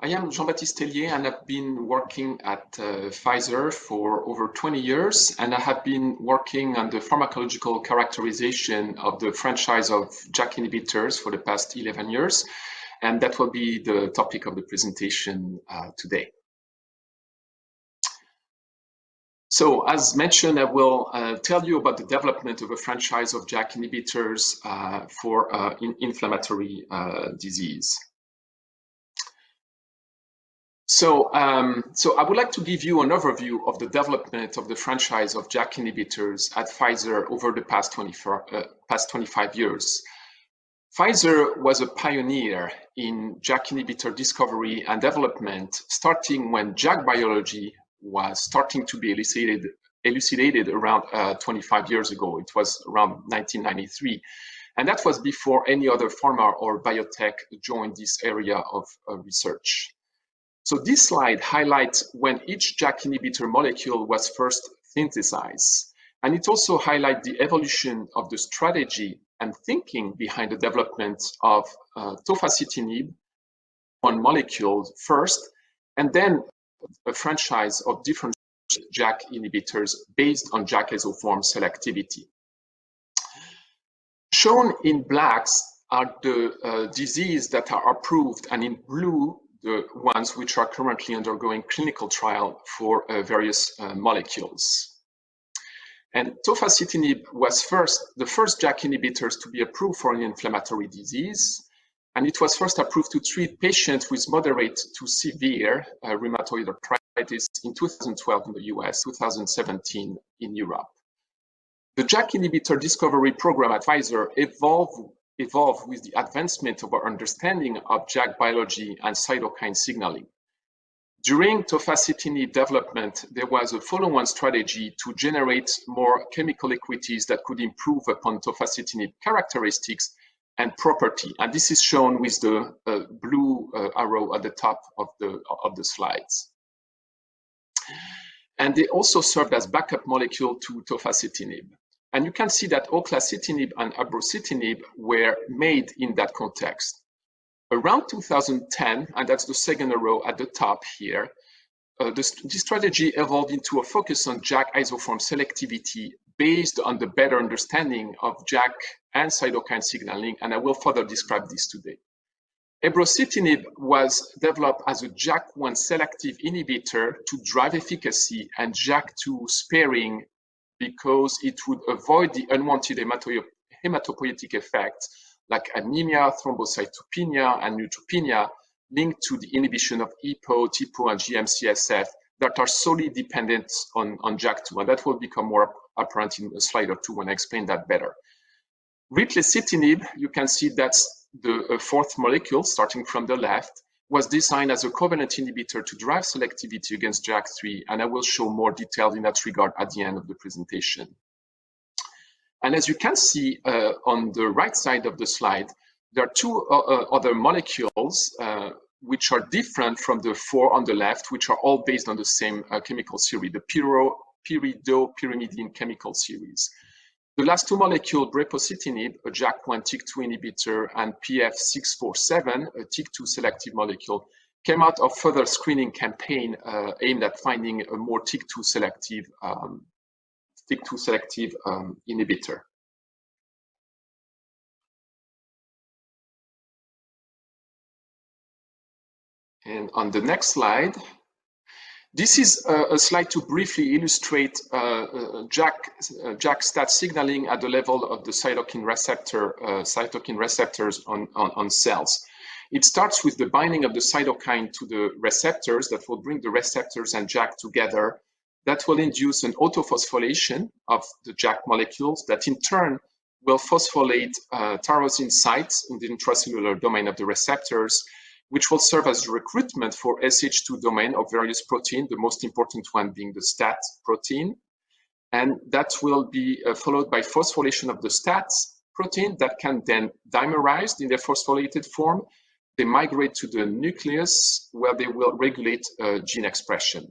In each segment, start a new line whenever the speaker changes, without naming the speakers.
I am Jean-Baptiste TELLIEZ, and I've been working at Pfizer for over 20 years, and I have been working on the pharmacological characterization of the franchise of JAK inhibitors for the past 11 years, and that will be the topic of the presentation today. So, as mentioned, I will tell you about the development of a franchise of JAK inhibitors for inflammatory disease. So I would like to give you an overview of the development of the franchise of JAK inhibitors at Pfizer over the past 25 years. Pfizer was a pioneer in JAK inhibitor discovery and development, starting when JAK biology was starting to be elucidated around 25 years ago. It was around 1993. And that was before any other pharma or biotech joined this area of research. So this slide highlights when each JAK inhibitor molecule was first synthesized. And it also highlights the evolution of the strategy and thinking behind the development of tofacitinib, one molecule first, and then a franchise of different JAK inhibitors based on JAK isoform selectivity. Shown in blacks are the diseases that are approved, and in blue, the ones which are currently undergoing clinical trial for various molecules. And tofacitinib was the first JAK inhibitors to be approved for an inflammatory disease, and it was first approved to treat patients with moderate to severe rheumatoid arthritis in 2012 in the US, 2017 in Europe. The JAK inhibitor discovery program at Pfizer evolved with the advancement of our understanding of JAK biology and cytokine signaling. During tofacitinib development, there was a follow-on strategy to generate more chemical equities that could improve upon tofacitinib characteristics and property. And this is shown with the blue arrow at the top of the slides. And they also served as backup molecule to tofacitinib. And you can see that oclacitinib and abrocitinib were made in that context. Around 2010, and that's the second row at the top here, this strategy evolved into a focus on JAK isoform selectivity based on the better understanding of JAK and cytokine signaling, and I will further describe this today. Abrocitinib was developed as a JAK1 selective inhibitor to drive efficacy and JAK2 sparing because it would avoid the unwanted hematopoietic effects like anemia, thrombocytopenia, and neutropenia linked to the inhibition of EPO, TPO, and GM-CSF that are solely dependent on JAK2. And that will become more apparent in a slide or two when I explain that better. Ritlecitinib, you can see that's the fourth molecule starting from the left, was designed as a covalent inhibitor to drive selectivity against JAK3, and I will show more detail in that regard at the end of the presentation. And as you can see on the right side of the slide, there are two other molecules which are different from the four on the left, which are all based on the same chemical series, the pyridopyrimidine chemical series. The last two molecules, brepocitinib, a JAK1 TYK2 inhibitor, and PF647, a TYK2 selective molecule, came out of further screening campaign aimed at finding a more TYK2 selective inhibitor. And on the next slide, this is a slide to briefly illustrate JAK stat signaling at the level of the cytokine receptors on cells. It starts with the binding of the cytokine to the receptors that will bring the receptors and JAK together. That will induce an autophosphorylation of the JAK molecules that in turn will phosphorylate tyrosine sites in the intracellular domain of the receptors, which will serve as recruitment for SH2 domain of various proteins, the most important one being the STAT protein. And that will be followed by phosphorylation of the STAT protein that can then dimerize in their phosphorylated form. They migrate to the nucleus where they will regulate gene expression.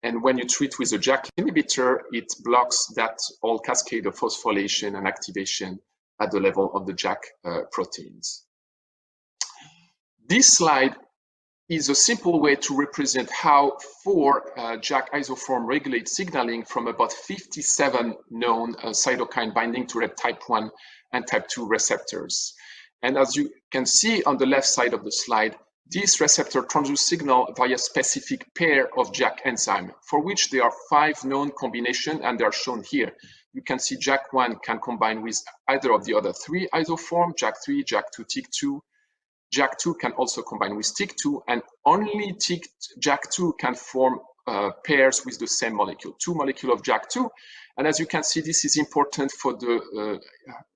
And when you treat with a JAK inhibitor, it blocks that whole cascade of phosphorylation and activation at the level of the JAK proteins. This slide is a simple way to represent how 4 JAK isoform regulate signaling from about 57 known cytokine binding to type 1 and type 2 receptors. And as you can see on the left side of the slide, this receptor transduce signal via specific pair of JAK enzyme, for which there are 5 known combinations, and they are shown here. You can see JAK1 can combine with either of the other 3 isoform, JAK3, JAK2, TYK2. JAK2 can also combine with TYK2, and only JAK2 can form pairs with the same molecule, 2 molecules of JAK2. And as you can see, this is important for the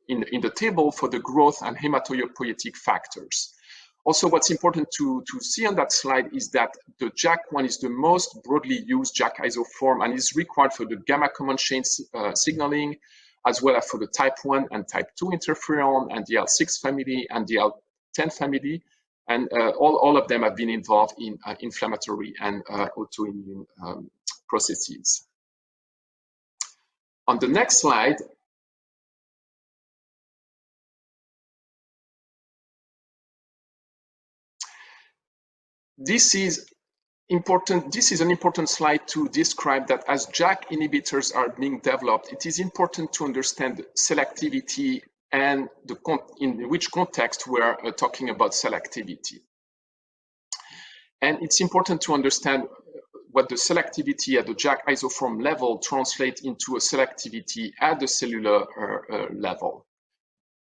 in the table for the growth and hematopoietic factors. Also, what's important to see on that slide is that the JAK1 is the most broadly used JAK isoform and is required for the gamma common chain signaling, as well as for the type 1 and type 2 interferon and the IL-6 family and the IL-10 family. And all of them have been involved in inflammatory and autoimmune processes. On the next slide, this is an important slide to describe that as JAK inhibitors are being developed, it is important to understand selectivity and in which context we're talking about selectivity. And it's important to understand what the selectivity at the JAK isoform level translates into a selectivity at the cellular level.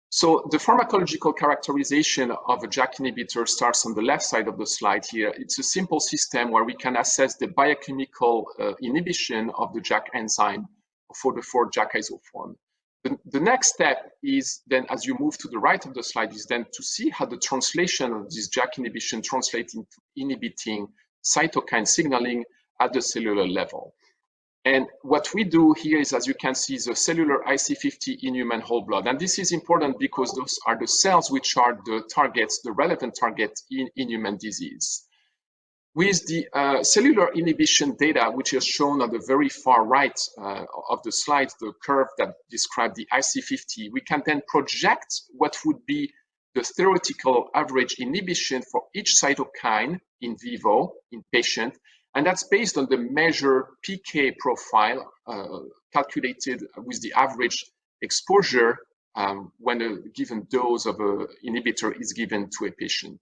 So the pharmacological characterization of a JAK inhibitor starts on the left side of the slide here. It's a simple system where we can assess the biochemical inhibition of the JAK enzyme for the 4 JAK isoform. The next step is then, as you move to the right of the slide, is then to see how the translation of this JAK inhibition translates into inhibiting cytokine signaling at the cellular level. And what we do here is, as you can see, is a cellular IC50 in human whole blood. And this is important because those are the cells which are the targets, the relevant target in human disease. With the cellular inhibition data, which is shown on the very far right of the slide, the curve that describes the IC50, we can then project what would be the theoretical average inhibition for each cytokine in vivo, in patient, and that's based on the measured PK profile calculated with the average exposure when a given dose of an inhibitor is given to a patient.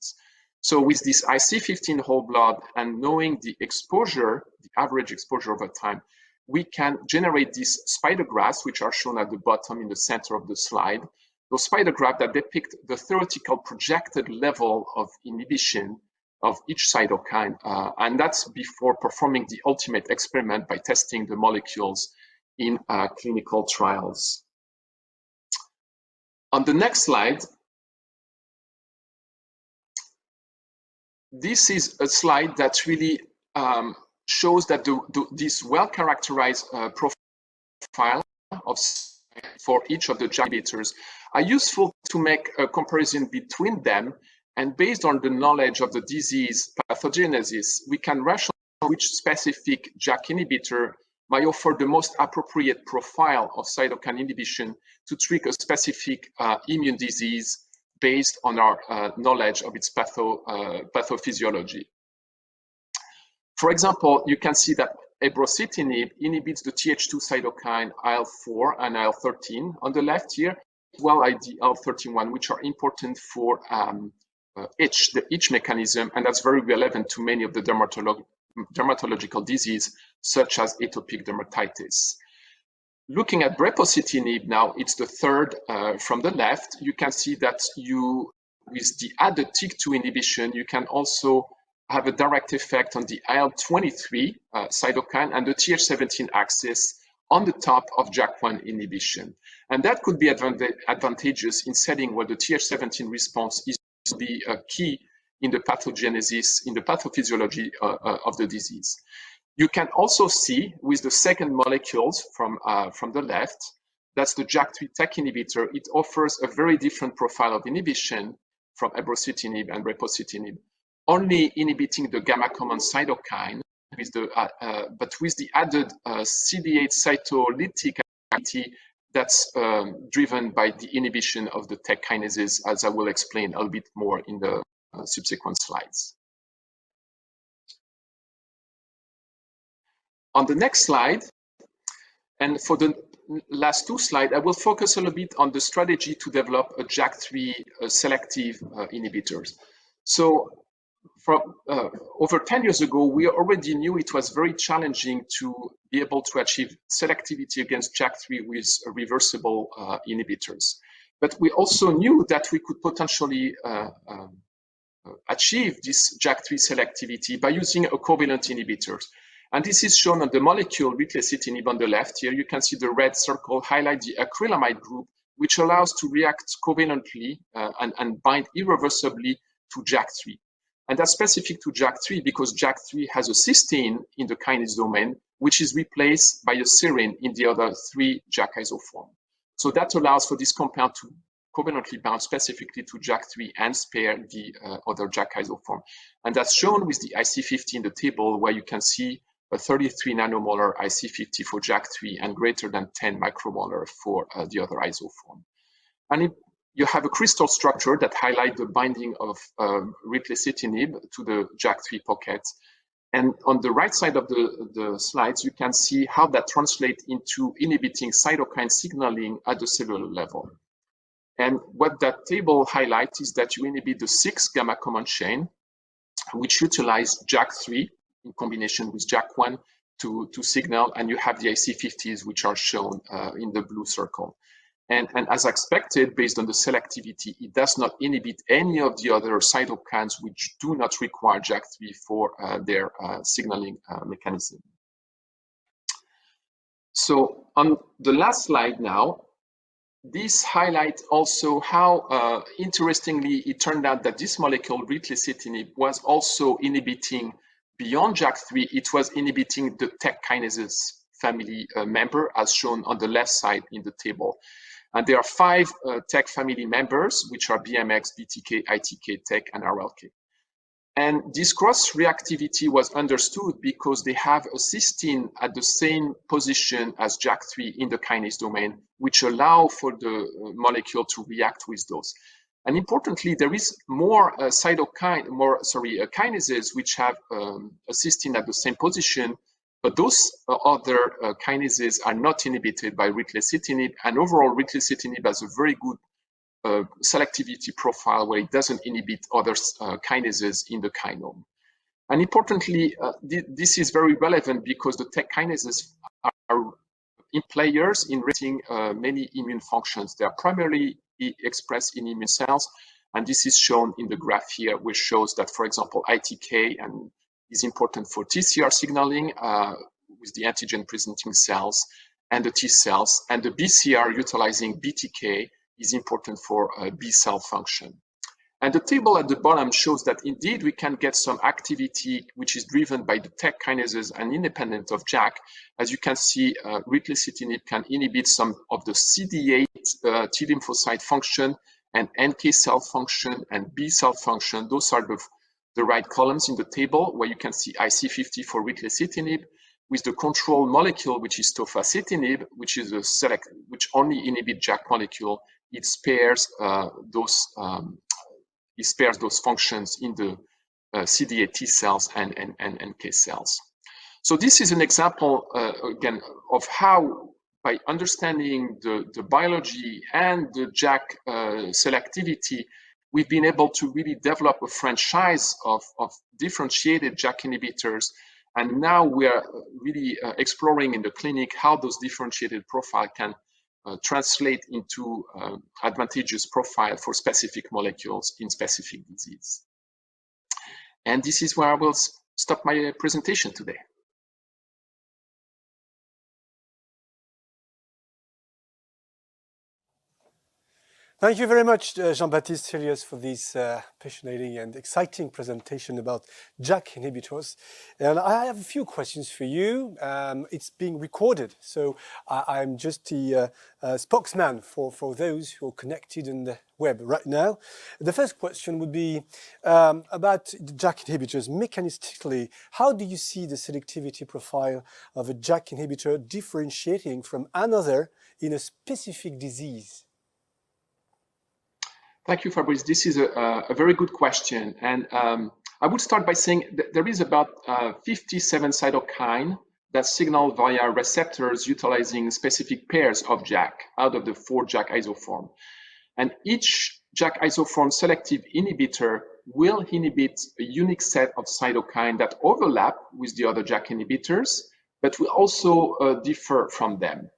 So with this IC15 whole blood and knowing the exposure, the average exposure over time, we can generate these spider graphs, which are shown at the bottom in the center of the slide. Those spider graphs that depict the theoretical projected level of inhibition of each cytokine, and that's before performing the ultimate experiment by testing the molecules in clinical trials. On the next slide, this is a slide that really shows that this well-characterized profile for each of the JAK inhibitors are useful to make a comparison between them. And based on the knowledge of the disease pathogenesis, we can rationalize which specific JAK inhibitor might offer the most appropriate profile of cytokine inhibition to treat a specific immune disease based on our knowledge of its pathophysiology. For example, you can see that abrocitinib inhibits the Th2 cytokine IL-4 and IL-13 on the left here, as well as the IL-31, which are important for the itch mechanism, and that's very relevant to many of the dermatological disease, such as atopic dermatitis. Looking at brepocitinib now, it's the third from the left. You can see that with the added TYK2 inhibition, you can also have a direct effect on the IL-23 cytokine and the Th17 axis on the top of JAK1 inhibition. And that could be advantageous in setting where the Th17 response is to be a key in the pathogenesis, in the pathophysiology of the disease. You can also see with the second molecules from the left, that's the JAK3 TEC inhibitor. It offers a very different profile of inhibition from abrocitinib and brepocitinib, only inhibiting the gamma common cytokine, but with the added CD8 cytolytic activity that's driven by the inhibition of the TEC kinases, as I will explain a little bit more in the subsequent slides. On the next slide, and for the last two slides, I will focus a little bit on the strategy to develop a JAK3 selective inhibitors. So from over 10 years ago, we already knew it was very challenging to be able to achieve selectivity against JAK3 with reversible inhibitors. But we also knew that we could potentially achieve this JAK3 selectivity by using a covalent inhibitors. And this is shown on the molecule ritlecitinib on the left. Here you can see the red circle highlight the acrylamide group, which allows to react covalently and bind irreversibly to JAK3. And that's specific to JAK3 because JAK3 has a cysteine in the kinase domain, which is replaced by a serine in the other three JAK isoform. So that allows for this compound to covalently bound specifically to JAK3 and spare the other JAK isoform. And that's shown with the IC50 in the table, where you can see a 33 nanomolar IC50 for JAK3 and greater than 10 micromolar for the other isoform. And you have a crystal structure that highlights the binding of ritlecitinib to the JAK3 pockets. And on the right side of the slides, you can see how that translates into inhibiting cytokine signaling at the cellular level. And what that table highlights is that you inhibit the 6 gamma command chain, which utilize JAK3 in combination with JAK1 to signal, and you have the IC50s, which are shown in the blue circle. And as expected, based on the selectivity, it does not inhibit any of the other cytokines which do not require JAK3 for their signaling mechanism. So on the last slide now, this highlights also how interestingly it turned out that this molecule, ritlecitinib, was also inhibiting beyond JAK3, it was inhibiting the TEC kinases family member, as shown on the left side in the table. And there are 5 TEC family members, which are BMX, BTK, ITK, TEC, and RLK. And this cross-reactivity was understood because they have a cysteine at the same position as JAK3 in the kinase domain, which allow for the molecule to react with those. And importantly, there is more kinases which have a cysteine at the same position, but those other kinases are not inhibited by ritlecitinib, and overall ritlecitinib has a very good selectivity profile where it doesn't inhibit other kinases in the kinome. And importantly, this is very relevant because the TEC kinases are in players in regulating many immune functions. They are primarily expressed in immune cells, and this is shown in the graph here, which shows that, for example, ITK is important for TCR signaling with the antigen-presenting cells and the T cells, and the BCR utilizing BTK is important for B cell function. And the table at the bottom shows that indeed we can get some activity which is driven by the TEC kinases and independent of JAK. As you can see, ritlecitinib can inhibit some of the CD8 T lymphocyte function and NK cell function and B cell function. Those are the right columns in the table where you can see IC50 for ritlecitinib with the control molecule, which is tofacitinib, which is which only inhibits JAK molecule. It spares those functions in the CD8 T cells and NK cells. So this is an example, again, of how by understanding the biology and the JAK selectivity, we've been able to really develop a franchise of differentiated JAK inhibitors. And now we are really exploring in the clinic how those differentiated profile can translate into advantageous profile for specific molecules in specific disease. And this is where I will stop my presentation today.
Thank you very much, Jean-Baptiste TELLIEZ, for this passionate and exciting presentation about JAK inhibitors. And I have a few questions for you. It's being recorded, so I'm just the spokesman for those who are connected in the web right now. The first question would be about the JAK inhibitors. Mechanistically, how do you see the selectivity profile of a JAK inhibitor differentiating from another in a specific disease?
Thank you, Fabrice. This is a very good question. And I would start by saying that there is about 57 cytokines that signal via receptors utilizing specific pairs of JAK out of the 4 JAK isoform. And each JAK isoform selective inhibitor will inhibit a unique set of cytokines that overlap with the other JAK inhibitors, but will also differ from them.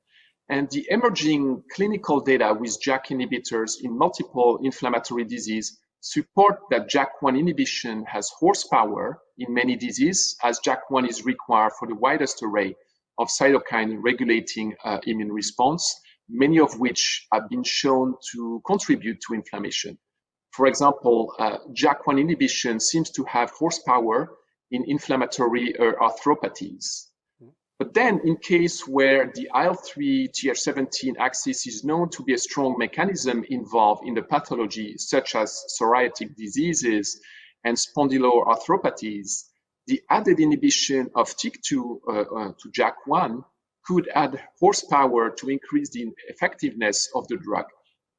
And the emerging clinical data with JAK inhibitors in multiple inflammatory disease support that JAK1 inhibition has horsepower in many diseases, as JAK1 is required for the widest array of cytokine regulating immune response, many of which have been shown to contribute to inflammation. For example, JAK1 inhibition seems to have horsepower in inflammatory arthropathies. But then in case where the IL-3 Th17 axis is known to be a strong mechanism involved in the pathology, such as psoriatic diseases and spondyloarthropathies, the added inhibition of TYK2 to JAK1 could add horsepower to increase the effectiveness of the drug,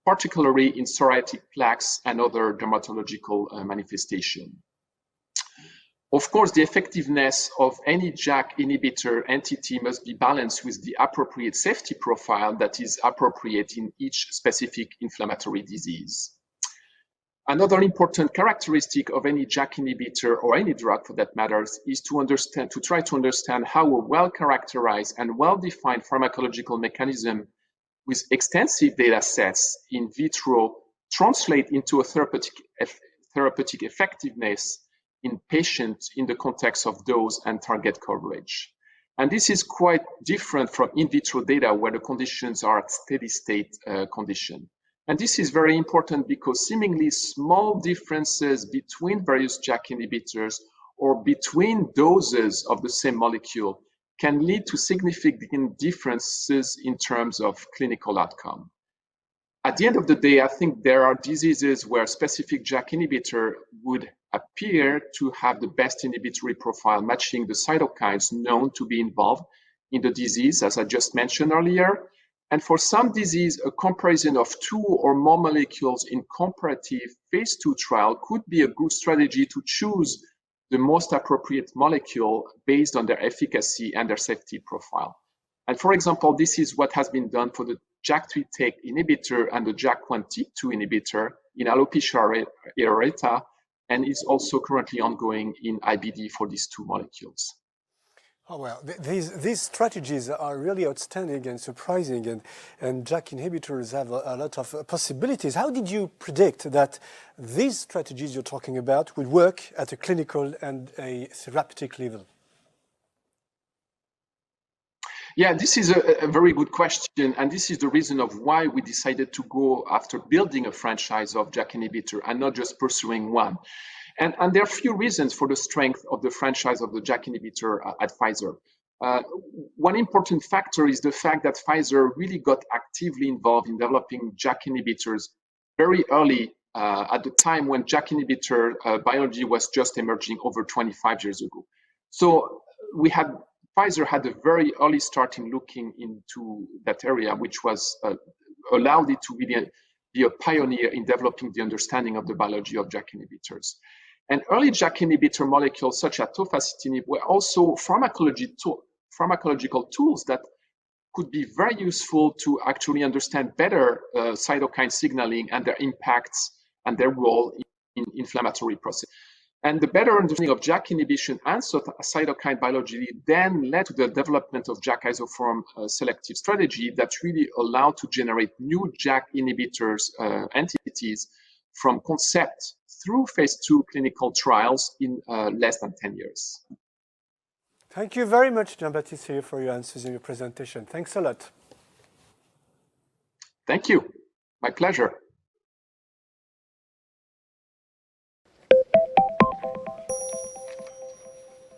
particularly in psoriatic plaques and other dermatological manifestations. Of course, the effectiveness of any JAK inhibitor entity must be balanced with the appropriate safety profile that is appropriate in each specific inflammatory disease. Another important characteristic of any JAK inhibitor, or any drug for that matter, is to try to understand how a well-characterized and well-defined pharmacological mechanism with extensive data sets in vitro translate into a therapeutic effectiveness in patients in the context of dose and target coverage. And this is quite different from in vitro data where the conditions are at steady state condition. And this is very important because seemingly small differences between various JAK inhibitors or between doses of the same molecule can lead to significant differences in terms of clinical outcome. At the end of the day, I think there are diseases where specific JAK inhibitor would appear to have the best inhibitory profile matching the cytokines known to be involved in the disease, as I just mentioned earlier. And for some disease, a comparison of 2 or more molecules in comparative phase 2 trial could be a good strategy to choose the most appropriate molecule based on their efficacy and their safety profile. And for example, this is what has been done for the JAK3/TEC inhibitor and the JAK1/TYK2 inhibitor in alopecia areata, and is also currently ongoing in IBD for these 2 molecules.
Oh, well, these strategies are really outstanding and surprising, and JAK inhibitors have a lot of possibilities. How did you predict that these strategies you're talking about would work at a clinical and a therapeutic level?
Yeah, this is a very good question, and this is the reason of why we decided to go after building a franchise of JAK inhibitor and not just pursuing one. And there are a few reasons for the strength of the franchise of the JAK inhibitor at Pfizer. One important factor is the fact that Pfizer really got actively involved in developing JAK inhibitors very early at the time when JAK inhibitor biology was just emerging over 25 years ago. So Pfizer had a very early start in looking into that area, which was allowed it to really be a pioneer in developing the understanding of the biology of JAK inhibitors. And early JAK inhibitor molecules such as tofacitinib were also pharmacological tools that could be very useful to actually understand better cytokine signaling and their impacts and their role in inflammatory process. And the better understanding of JAK inhibition and cytokine biology then led to the development of JAK isoform selective strategy that really allowed to generate new JAK inhibitors entities from concept through phase 2 clinical trials in less than 10 years.
Thank you very much, Jean-Baptiste, for your answers in your presentation. Thanks a lot.
Thank you. My pleasure.